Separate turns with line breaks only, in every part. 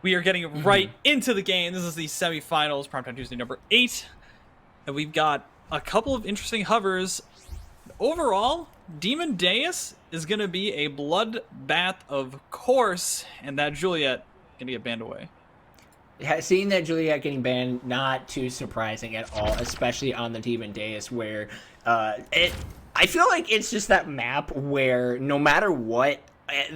We are getting right into the game. This is the semifinals, Primetime Tuesday number 8. And we've got a couple of interesting hovers. Overall, Demon Deus is going to be a bloodbath, of course, and that Juliet going to get banned away.
Seeing that Juliet getting banned, not too surprising at all, especially on the Demon Deus, where I feel like it's just that map where no matter what,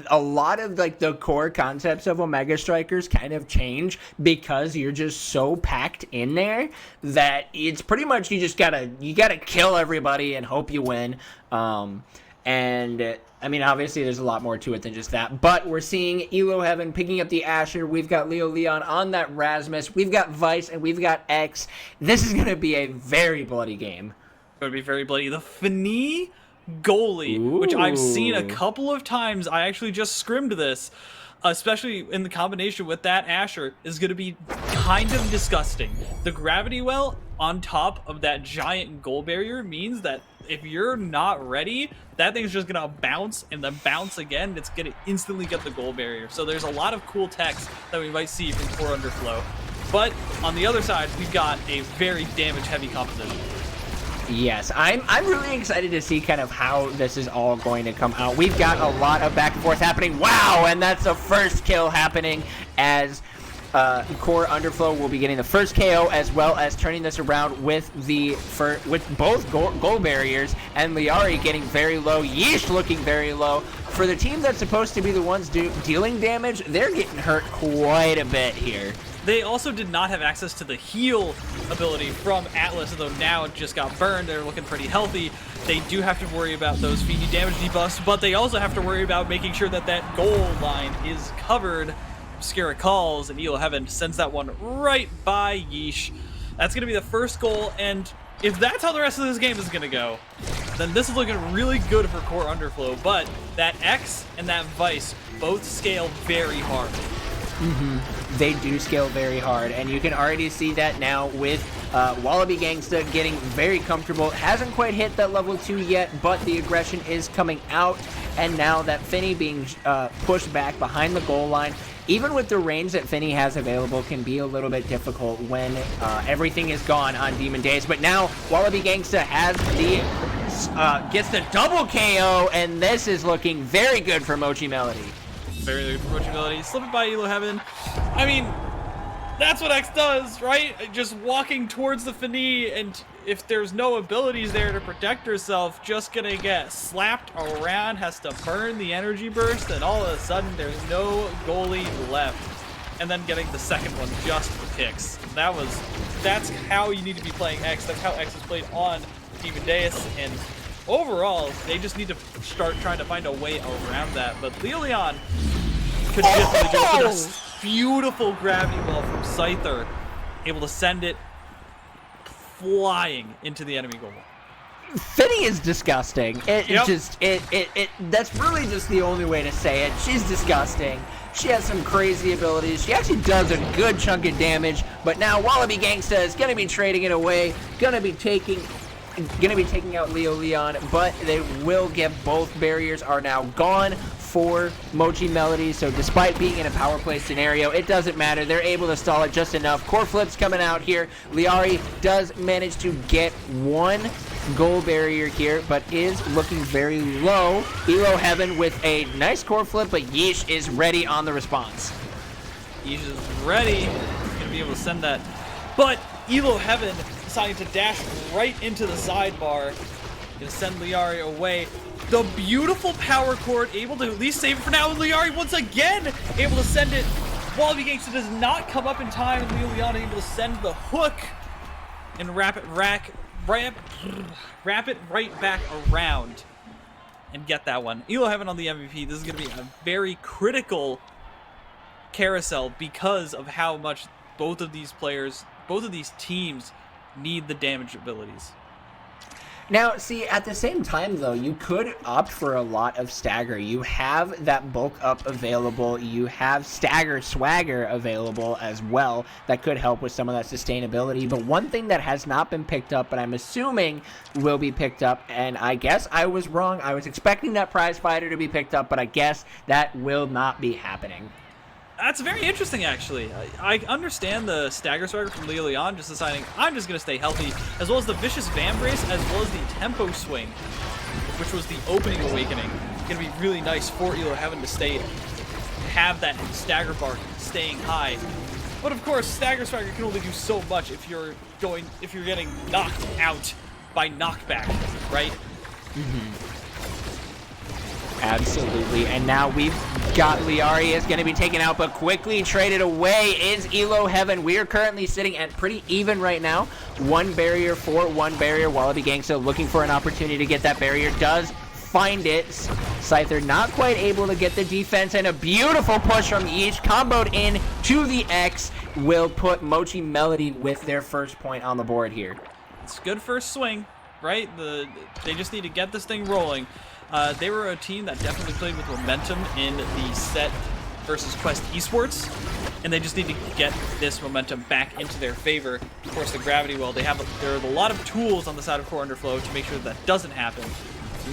a lot of like the core concepts of Omega Strikers kind of change because you're just so packed in there that it's pretty much you gotta kill everybody and hope you win. And I mean, obviously there's a lot more to it than just that, but we're seeing Elo Heaven picking up the Asher. We've got Leo Leon on that Rasmus. We've got Vice and we've got X. This is gonna be a very bloody game.
It's going to be very bloody. The Finii Goalie, which I've seen a couple of times. I actually just scrimmed this, especially in the combination with that Asher, is going to be kind of disgusting. The gravity well on top of that giant goal barrier means that if you're not ready, that thing's just going to bounce and then bounce again. It's going to instantly get the goal barrier. So there's a lot of cool techs that we might see from Core Underflow. But on the other side, we've got a very damage-heavy composition.
Yes, I'm really excited to see kind of how this is all going to come out. We've got a lot of back and forth happening. Wow, and that's the first kill happening as Core Underflow will be getting the first KO, as well as turning this around with both goal barriers, and Lyarri getting very low, Yeesh looking very low. For the team that's supposed to be the ones dealing damage, they're getting hurt quite a bit here.
They also did not have access to the heal ability from Atlas, although now it just got burned. They're looking pretty healthy. They do have to worry about those Finni damage debuffs, but they also have to worry about making sure that that goal line is covered. Obscura calls, and Elo Heaven sends that one right by Yeesh. That's going to be the first goal, and if that's how the rest of this game is going to go, then this is looking really good for Core Underflow, but that X and that Vice both scale very hard.
They do scale very hard, and you can already see that now with Wallaby Gangsta getting very comfortable. Hasn't quite hit that level 2 yet, but the aggression is coming out, and now that Finni being pushed back behind the goal line, even with the range that Finni has available, can be a little bit difficult when everything is gone on Demon Days. But now Wallaby Gangsta has gets the double KO, and this is looking very good for Mochi Melody.
Very good approachability. Slip it by Elo Heaven. I mean, that's what X does, right? Just walking towards the Finni, and if there's no abilities there to protect herself, just gonna get slapped around, has to burn the energy burst, and all of a sudden there's no goalie left. And then getting the second one just for kicks. That's how you need to be playing X. That's how X is played on Demon Deus, and overall, they just need to start trying to find a way around that. But Leo Leon could definitely do it. A beautiful gravity well from Scyther, able to send it flying into the enemy goal.
Finni is disgusting. That's really just the only way to say it. She's disgusting. She has some crazy abilities. She actually does a good chunk of damage, but now Wallaby Gangsta is going to be trading it away, going to be taking out Leo Leon, but they will get both barriers are now gone for Mochi Melody. So despite being in a power play scenario, it doesn't matter. They're able to stall it just enough. Core flips coming out here. Lyarri does manage to get one goal barrier here, but is looking very low. Elo Heaven with a nice core flip, but Yeesh is ready on the response.
Yeesh is ready. He's going to be able to send that. But Elo Heaven deciding to dash right into the sidebar. Gonna send Lyarri away. The beautiful power chord, able to at least save it for now. And Lyarri once again able to send it. Wallaby Gangsta does not come up in time. And Leo Leon able to send the hook and wrap it right back around and get that one. Elo Heaven on the MVP. This is gonna be a very critical carousel because of how much both of these teams need the damage abilities.
Now, see, at the same time, though, you could opt for a lot of stagger. You have that bulk up available. You have stagger swagger available as well. That could help with some of that sustainability. But one thing that has not been picked up, but I'm assuming will be picked up, and I guess I was wrong. I was expecting that prize fighter to be picked up, but I guess that will not be happening.
That's very interesting, actually. I understand the Stagger Swagger from Leon just deciding I'm just going to stay healthy, as well as the Vicious Vambrace, as well as the Tempo Swing, which was the opening awakening. Going to be really nice for Elo having to have that Stagger Bar staying high. But of course, Stagger Swagger can only do so much if you're getting knocked out by knockback, right?
Absolutely, and now we've got Lyarri is going to be taken out, but quickly traded away is Elo Heaven. We are currently sitting at pretty even right now. 1 barrier for 1 barrier. Wallaby Gangsta looking for an opportunity to get that barrier. Does find it. Scyther not quite able to get the defense, and a beautiful push from Yeesh comboed in to the X will put Mochi Melody with their first point on the board here.
It's good first swing, right? They just need to get this thing rolling. They were a team that definitely played with momentum in the set versus Quest Esports, and they just need to get this momentum back into their favor. Of course, the Gravity Well, there are a lot of tools on the side of Core Underflow to make sure that doesn't happen.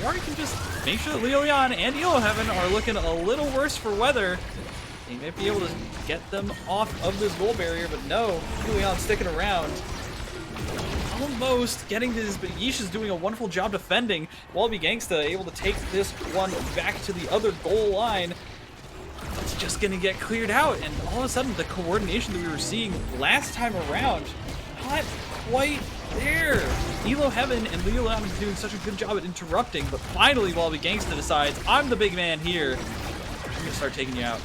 Lyarri can just make sure that Leon and Elo Heaven are looking a little worse for weather. They might be able to get them off of this goal barrier, but no, Leon sticking around. Almost getting this, but Yeesh is doing a wonderful job defending. Wallaby Gangsta able to take this one back to the other goal line. It's just going to get cleared out, and all of a sudden the coordination that we were seeing last time around, not quite there. Elo Heaven and Leo Lam is doing such a good job at interrupting, but finally Wallaby Gangsta decides, I'm the big man here. I'm going to start taking you out.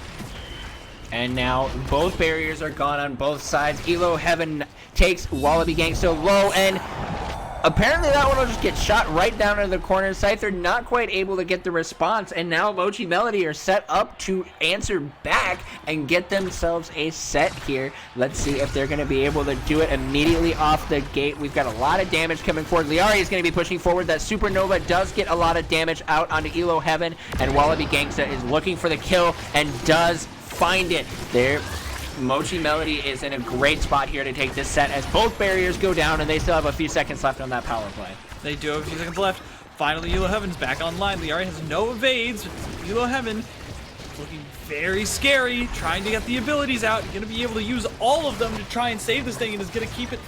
And now both barriers are gone on both sides. Elo Heaven takes Wallaby Gangsta low, and apparently that one will just get shot right down into the corner. Scyther not quite able to get the response, and now Mochi Melody are set up to answer back and get themselves a set here. Let's see if they're going to be able to do it immediately off the gate. We've got a lot of damage coming forward. Lyarri is going to be pushing forward. That Supernova does get a lot of damage out onto Elo Heaven, and Wallaby Gangsta is looking for the kill and does find it. There, Mochi Melody is in a great spot here to take this set as both barriers go down, and they still have a few seconds left on that power play.
They do have a few seconds left. Finally, Elo Heaven's back online. Lyarri has no evades. Elo Heaven looking very scary, trying to get the abilities out. Going to be able to use all of them to try and save this thing, and is going to keep it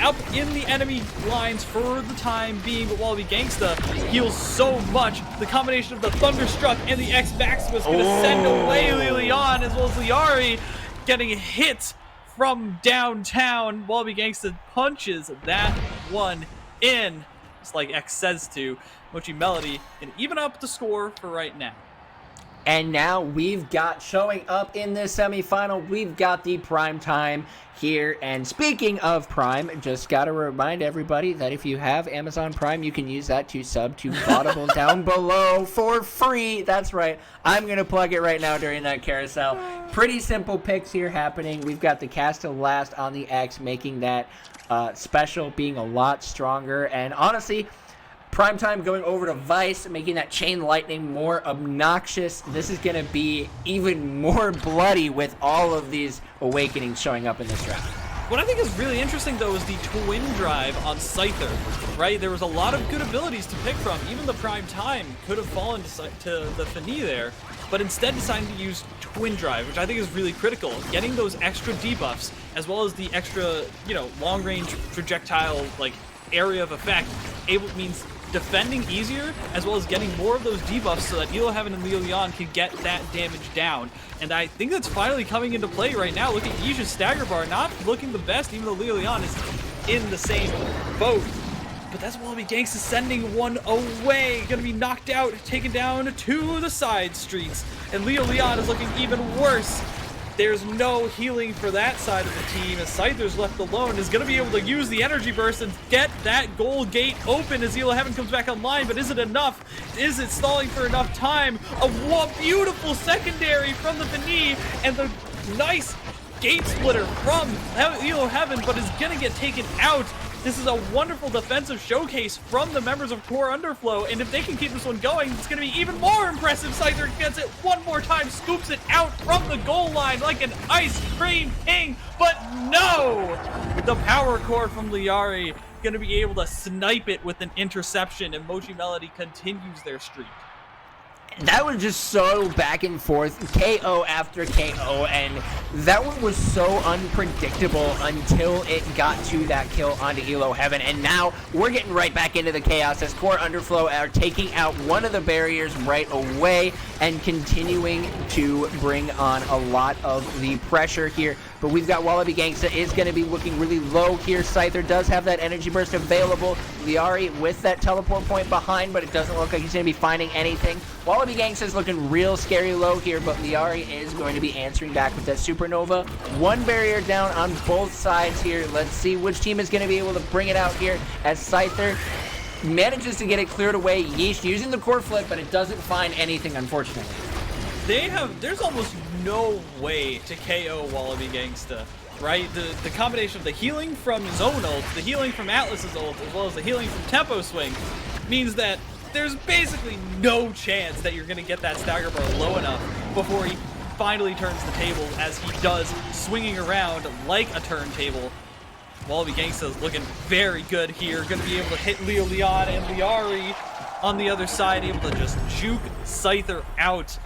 up in the enemy lines for the time being. But Wallaby Gangsta heals so much. The combination of the Thunderstruck and the X-Maximus is going to send away Leon, as well as Lyarri getting hit from downtown. Wallaby Gangsta punches that one in, just like X says to. Mochi Melody can even up the score for right now.
And now we've got, showing up in this semifinal, we've got the Primetime here. And speaking of Prime, just got to remind everybody that if you have Amazon Prime, you can use that to sub to Vodible down below for free. That's right. I'm going to plug it right now during that carousel. Pretty simple picks here happening. We've got the cast to last on the X, making that special being a lot stronger. And honestly, Primetime going over to Vice, making that Chain Lightning more obnoxious. This is going to be even more bloody with all of these awakenings showing up in this round.
What I think is really interesting, though, is the Twin Drive on Scyther, right? There was a lot of good abilities to pick from. Even the Primetime could have fallen to the Finni there, but instead deciding to use Twin Drive, which I think is really critical. Getting those extra debuffs, as well as the extra, long-range projectile, area of effect, means defending easier, as well as getting more of those debuffs so that Elo Heaven and Leo Leon can get that damage down. And I think that's finally coming into play right now. Look at Yeesh's Stagger Bar, not looking the best, even though Leo Leon is in the same boat. But that's Wallaby Gangsta sending one away. Gonna be knocked out, taken down to the side streets. And Leo Leon is looking even worse. There's no healing for that side of the team, as Scyther's left alone, is going to be able to use the energy burst and get that goal gate open as Elo Heaven comes back online. But is it enough? Is it stalling for enough time? A beautiful secondary from the Finii, and the nice gate splitter from Elo Heaven, but is going to get taken out. This is a wonderful defensive showcase from the members of Core Underflow, and if they can keep this one going, it's going to be even more impressive. Scyther gets it one more time, scoops it out from the goal line like an ice cream king, but no! The power core from Lyarri going to be able to snipe it with an interception, and Mochi Melody continues their streak.
that was just so back and forth, KO after KO, and that one was so unpredictable until it got to that kill onto Elo Heaven. And now we're getting right back into the chaos as Core Underflow are taking out one of the barriers right away and continuing to bring on a lot of the pressure here. But we've got Wallaby Gangsta is going to be looking really low here. Scyther does have that energy burst available. Lyarri with that teleport point behind, but it doesn't look like he's going to be finding anything. Wallaby Gangsta is looking real scary low here, but Lyarri is going to be answering back with that supernova. One barrier down on both sides here. Let's see which team is going to be able to bring it out here as Scyther manages to get it cleared away. Yeesh using the core flip, but it doesn't find anything, unfortunately.
There's almost no way to KO Wallaby Gangsta, right? The combination of the healing from his own ult, the healing from Atlas's ult, as well as the healing from Tempo Swing, means that there's basically no chance that you're going to get that stagger bar low enough before he finally turns the table, as he does, swinging around like a turntable. Wallaby Gangsta is looking very good here, going to be able to hit Leon and Lyarri on the other side, able to just juke Scyther out.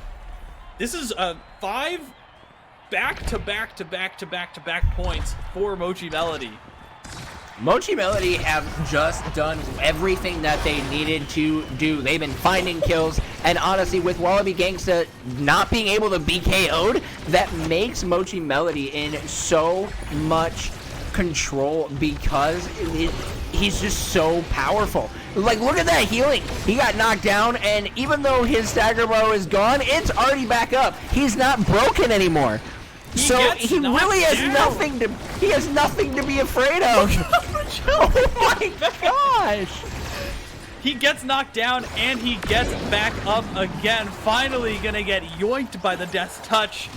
This is 5 back-to-back points for Mochi Melody.
Mochi Melody have just done everything that they needed to do. They've been finding kills, and honestly, with Wallaby Gangsta not being able to be KO'd, that makes Mochi Melody in so much control because he's just so powerful. Like, look at that healing. He got knocked down, and even though his stagger bar is gone, it's already back up. He's not broken anymore. So he really has nothing to. He has nothing to be afraid of. Oh my gosh!
He gets knocked down and he gets back up again. Finally, gonna get yoinked by the Death Touch.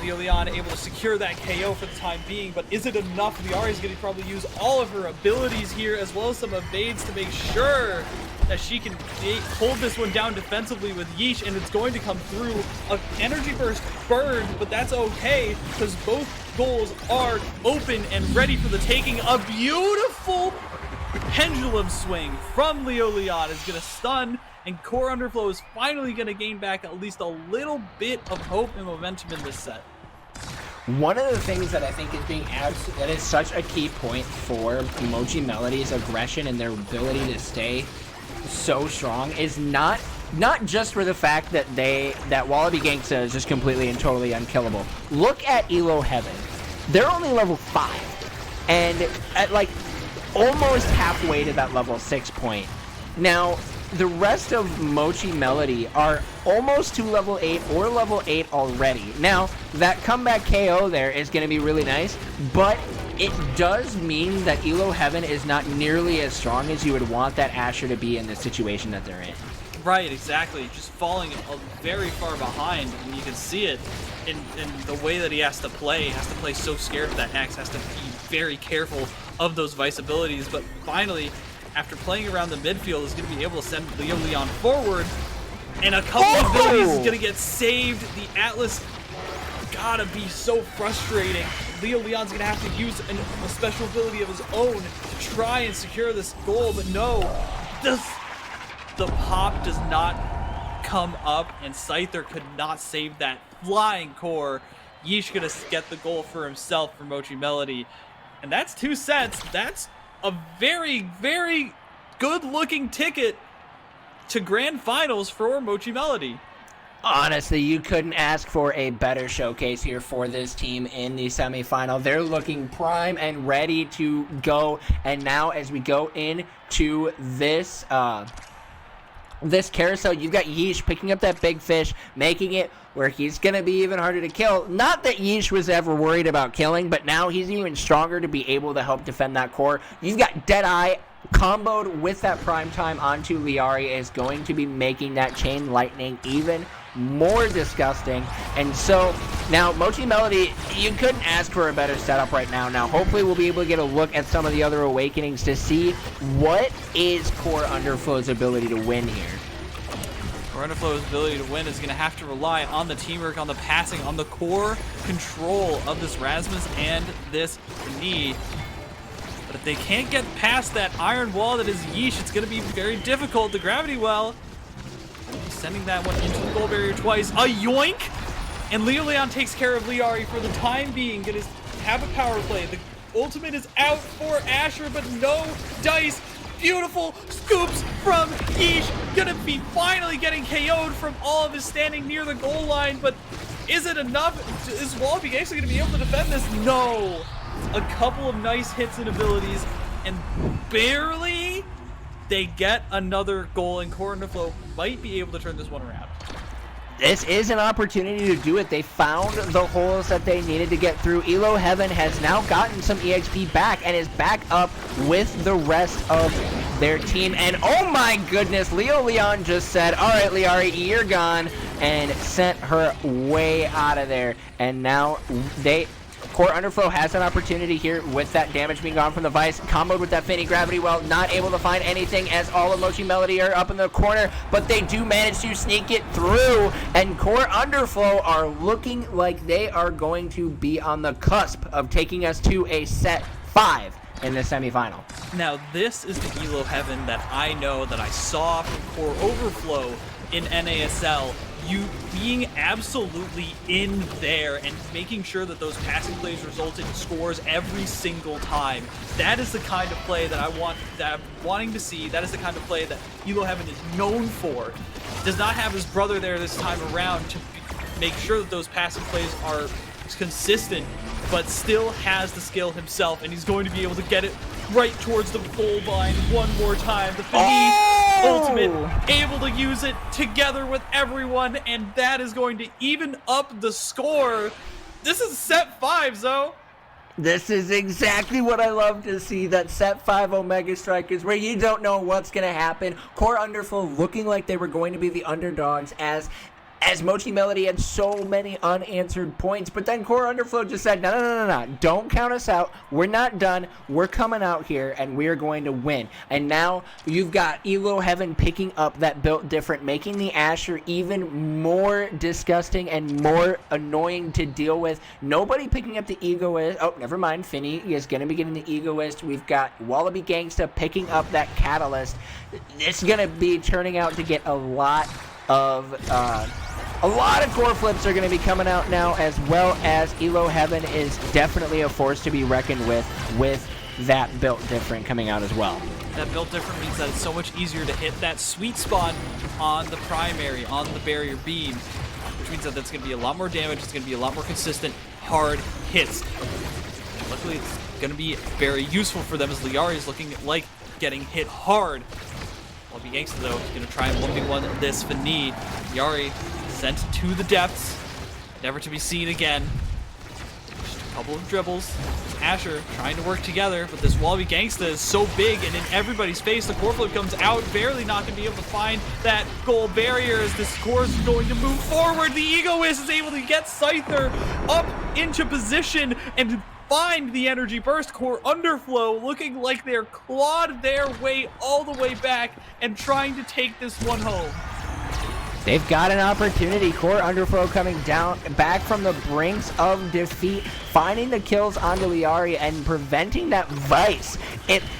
Leon able to secure that KO for the time being, but is it enough? Lyarri is going to probably use all of her abilities here, as well as some evades to make sure that she can hold this one down defensively with Yeesh, and it's going to come through. An energy burst burned, but that's okay, because both goals are open and ready for the taking. A beautiful pendulum swing from Leon is going to stun, and Core Underflow is finally going to gain back at least a little bit of hope and momentum in this set.
One of the things that I think is being that is such a key point for Mochi Melody's aggression and their ability to stay so strong is not just for the fact that Wallaby Gangsta is just completely and totally unkillable. Look at Elo Heaven. They're only level 5, and at like almost halfway to that level 6 point. Now, the rest of Mochi Melody are almost to level 8 or level 8 already. Now, that comeback KO there is going to be really nice, but it does mean that Elo Heaven is not nearly as strong as you would want that Asher to be in the situation that they're in.
Right, exactly. Just falling very far behind, and you can see it in the way that he has to play. He has to play so scared of that X, has to be very careful of those Vice abilities, but finally, after playing around the midfield, is going to be able to send Leon forward, and a couple of abilities is going to get saved. The Atlas gotta be so frustrating. Leon's going to have to use a special ability of his own to try and secure this goal, but no, the pop does not come up, and Scyther could not save that flying core. Yeesh gonna get the goal for himself for Mochi Melody, and that's 2 sets. That's a very, very good-looking ticket to Grand Finals for Mochi Melody.
Honestly, you couldn't ask for a better showcase here for this team in the semifinal. They're looking prime and ready to go. And now, as we go into this this carousel, you've got Yeesh picking up that big fish, making it where he's going to be even harder to kill. Not that Yeesh was ever worried about killing, but now he's even stronger to be able to help defend that core. You've got Deadeye comboed with that Primetime onto Lyarri is going to be making that chain lightning even more disgusting. And so now Mochi Melody, you couldn't ask for a better setup right now. Now hopefully we'll be able to get a look at some of the other awakenings to see what is Core Underflow's ability to win here.
Core Underflow's ability to win is going to have to rely on the teamwork, on the passing, on the core control of this Rasmus and this Finii. But if they can't get past that iron wall that is Yeesh, it's going to be very difficult. The gravity well He's sending that one into the goal barrier twice. A yoink! And Leon takes care of Lyarri for the time being. Gonna have a power play. The ultimate is out for Asher, but no dice. Beautiful scoops from Yeesh. Gonna be finally getting KO'd from all of his standing near the goal line, but is it enough? Is Wallaby actually gonna be able to defend this? No. A couple of nice hits and abilities, and barely they get another goal, and Core Underflow might be able to turn this one around.
This is an opportunity to do it. They found the holes that they needed to get through. Elo Heaven has now gotten some EXP back and is back up with the rest of their team. And oh my goodness, Leon just said, all right, Lyarri, you're gone, and sent her way out of there. And now Core Underflow has an opportunity here with that damage being gone from the Vice, comboed with that Finni Gravity Well, not able to find anything as all of Mochi Melody are up in the corner, but they do manage to sneak it through, and Core Underflow are looking like they are going to be on the cusp of taking us to a set 5 in the semifinal.
Now this is the Elo Heaven that I know that I saw from Core Overflow in NASL. You being absolutely in there and making sure that those passing plays result in scores every single time. That is the kind of play that I'm wanting to see. That is the kind of play that Elo Heaven is known for. Does not have his brother there this time around to make sure that those passing plays are consistent, but still has the skill himself, and he's going to be able to get it right towards the goal line one more time. The Finni ultimate, able to use it together with everyone, and that is going to even up the score. This is set 5, Zo.
This is exactly what I love to see, that set 5 Omega Strikers where you don't know what's going to happen. Core Underflow looking like they were going to be the underdogs as Mochi Melody had so many unanswered points, but then Core Underflow just said, no, don't count us out. We're not done. We're coming out here, and we're going to win. And now you've got Elo Heaven picking up that built different, making the Asher even more disgusting and more annoying to deal with. Nobody picking up the Egoist. Oh, never mind. Finni is going to be getting the Egoist. We've got Wallaby Gangsta picking up that Catalyst. It's going to be turning out to get a lot of core flips are going to be coming out now, as well as Elo Heaven is definitely a force to be reckoned with that built different coming out as well.
That built different means that it's so much easier to hit that sweet spot on the primary, on the barrier beam, which means that that's going to be a lot more damage. It's going to be a lot more consistent, hard hits. Luckily, it's going to be very useful for them as Lyarri is looking like getting hit hard. Wallaby Gangsta, though, is going to try and 1v1 this Finni. Lyarri sent to the depths, never to be seen again. Just a couple of dribbles. Asher trying to work together, but this Wallaby Gangsta is so big and in everybody's face. The core flip comes out, barely not going to be able to find that goal barrier as this core is going to move forward. The Egoist is able to get Scyther up into position and find the energy burst. Core Underflow looking like they're clawed their way all the way back and trying to take this one home.
They've got an opportunity. Core Underflow coming down back from the brinks of defeat, finding the kills onto Lyarri and preventing that Vice.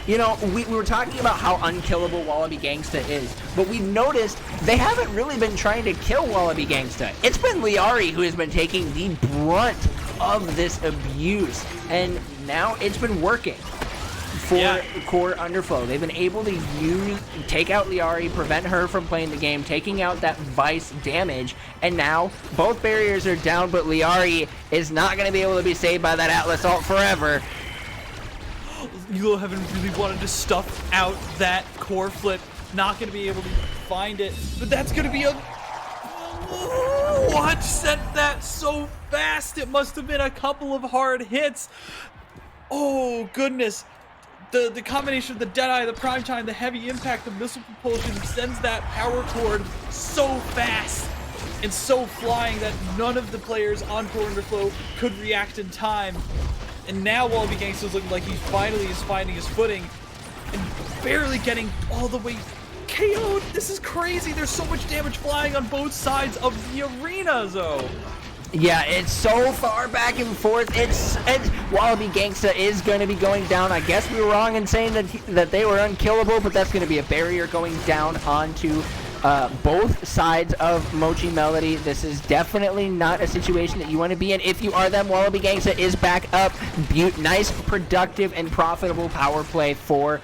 We were talking about how unkillable Wallaby Gangsta is, but we've noticed they haven't really been trying to kill Wallaby Gangsta. It's been Lyarri who has been taking the brunt of this abuse, and now it's been working for Core Underflow. They've been able to take out Lyarri, prevent her from playing the game, taking out that Vice damage, and now both barriers are down, but Lyarri is not going to be able to be saved by that Atlas ult forever.
You haven't really wanted to stuff out that core flip. Not going to be able to find it, but that's going to be a... What sent that so fast? It must have been a couple of hard hits. Oh, goodness. The combination of the Deadeye, the Primetime, the heavy impact, the missile propulsion sends that power cord so fast and so flying that none of the players on Core Underflow could react in time. And now Wallaby Gangsta is looking like he finally is finding his footing and barely getting all the way KO'd. This is crazy. There's so much damage flying on both sides of the arena, Zo.
Yeah, it's so far back and forth. It's Wallaby Gangsta is going to be going down. I guess we were wrong in saying that they were unkillable, but that's going to be a barrier going down onto both sides of Mochi Melody. This is definitely not a situation that you want to be in. If you are them, Wallaby Gangsta is back up. Nice, productive, and profitable power play for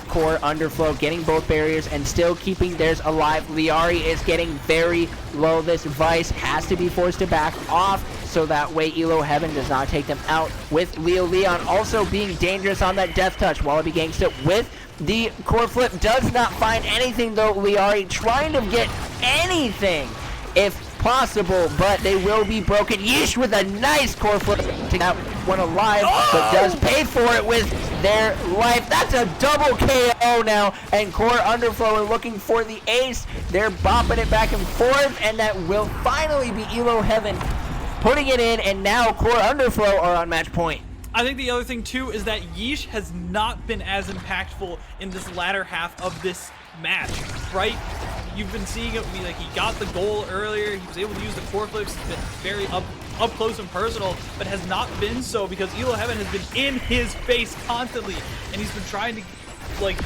Core Underflow, getting both barriers and still keeping theirs alive. Lyarri is getting very low. This Vice has to be forced to back off so that way Elo Heaven does not take them out, with Leo Leon also being dangerous on that death touch. Wallaby Gangsta with the core flip does not find anything though. Lyarri trying to get anything if possible, but they will be broken. Yeesh with a nice core flip to that one alive, but does pay for it with their life. That's a double KO now, and Core Underflow are looking for the ace. They're bopping it back and forth, and that will finally be Elo Heaven putting it in, and now Core Underflow are on match point.
I think the other thing too is that Yeesh has not been as impactful in this latter half of this match, right? You've been seeing it. Like, he got the goal earlier. He was able to use the core flips. He's been very up close and personal, but has not been so because Elo Heaven has been in his face constantly, and he's been trying to like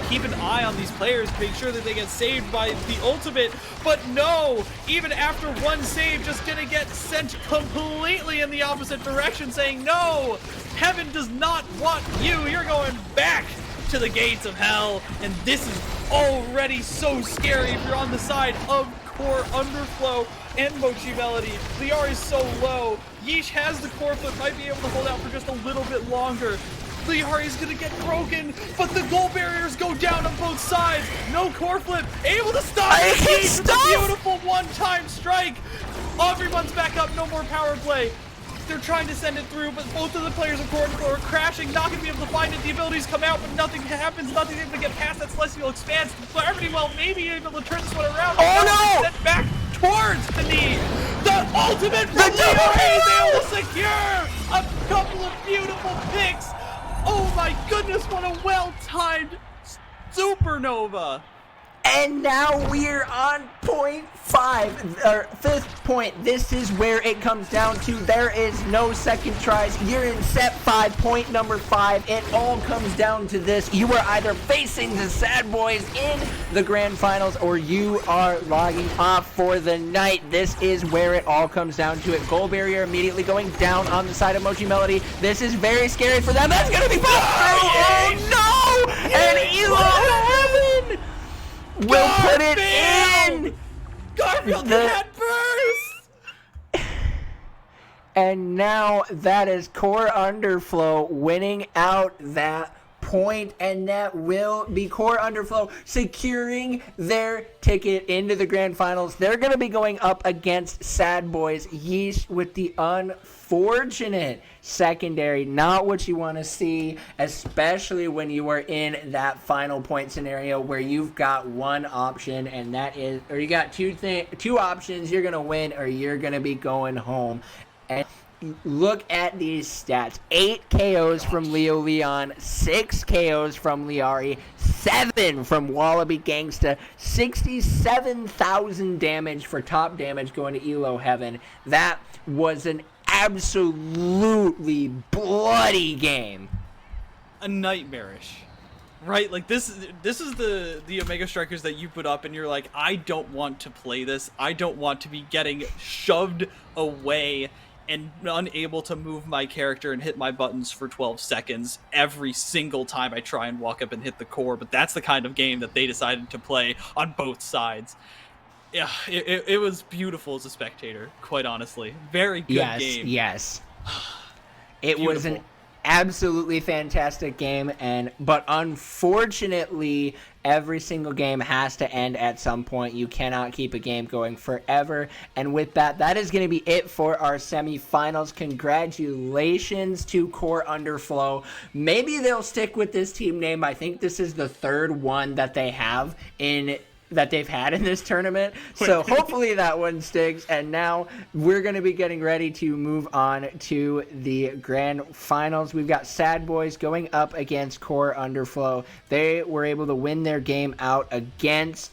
keep an eye on these players to make sure that they get saved by the ultimate. But no, even after one save, just gonna get sent completely in the opposite direction, saying no, Heaven does not want you. You're going back to the gates of hell, and this is already so scary if you're on the side of Core Underflow and Mochi Melody. Lyarri is so low. Yeesh has the core flip, might be able to hold out for just a little bit longer. Lyarri is gonna get broken, but the goal barriers go down on both sides. No core flip, able to stop Yeesh with a beautiful one-time strike. Everyone's back up, no more power play. They're trying to send it through, but both of the players of Core Underflow are crashing, not gonna be able to find it. The abilities come out, but nothing happens. Nothing's able to get past that Celestial Expanse. Gravity Well maybe able to turn this one around.
Oh no!
Sent back towards Finni. The ultimate from Lyarri is able to secure a couple of beautiful picks. Oh my goodness, what a well-timed supernova.
And now we're on point 5, or 5th point. This is where it comes down to. There is no second tries. You're in set 5, point number 5. It all comes down to this. You are either facing the Sad Boys in the grand finals, or you are logging off for the night. This is where it all comes down to it. Goal barrier immediately going down on the side of Mochi Melody. This is very scary for them. That's going to be both. Oh no! And Elo Heaven will put it in!
Garfield head burst!
And now that is Core Underflow winning out that point, and that will be Core Underflow securing their ticket into the grand finals. They're going to be going up against Sad Boys. Yeesh with the unfortunate secondary. Not what you want to see, especially when you are in that final point scenario where you've got one option, and that is, or you got two options. You're going to win or you're going to be going home. And look at these stats. 8 KOs from Leo Leon, 6 KOs from Lyarri, 7 from Wallaby Gangsta, 67,000 damage for top damage going to Elo Heaven. That was an absolutely bloody game.
A nightmarish. Right? Like this is the Omega Strikers that you put up and you're like, I don't want to play this. I don't want to be getting shoved away and unable to move my character and hit my buttons for 12 seconds every single time I try and walk up and hit the core. But that's the kind of game that they decided to play on both sides. Yeah, it was beautiful as a spectator, quite honestly. Very good game.
Yes. It was an absolutely fantastic game, but unfortunately every single game has to end at some point. You cannot keep a game going forever. And with that is going to be it for our semifinals. Congratulations to Core Underflow. Maybe they'll stick with this team name. I think this is the 3rd one that they've had in this tournament. So hopefully that one sticks. And now we're going to be getting ready to move on to the grand finals. We've got Sad Boys going up against Core Underflow. They were able to win their game out against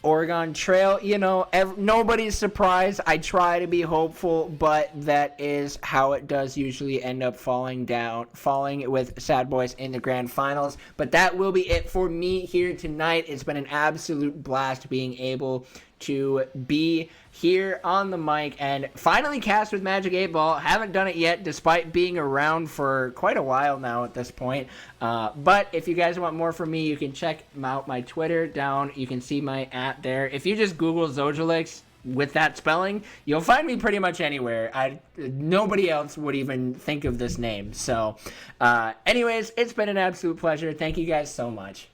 Oregon Trail, you know, nobody's surprised. I try to be hopeful, but that is how it does usually end up falling with Sad Boys in the grand finals. But that will be it for me here tonight. It's been an absolute blast being able to be here on the mic and finally cast with Magic 8 Ball. Haven't done it yet, despite being around for quite a while now at this point. But if you guys want more from me, you can check out my Twitter down. You can see my @ there. If you just Google Zojalyx with that spelling, you'll find me pretty much anywhere. Nobody else would even think of this name. So anyways, it's been an absolute pleasure. Thank you guys so much.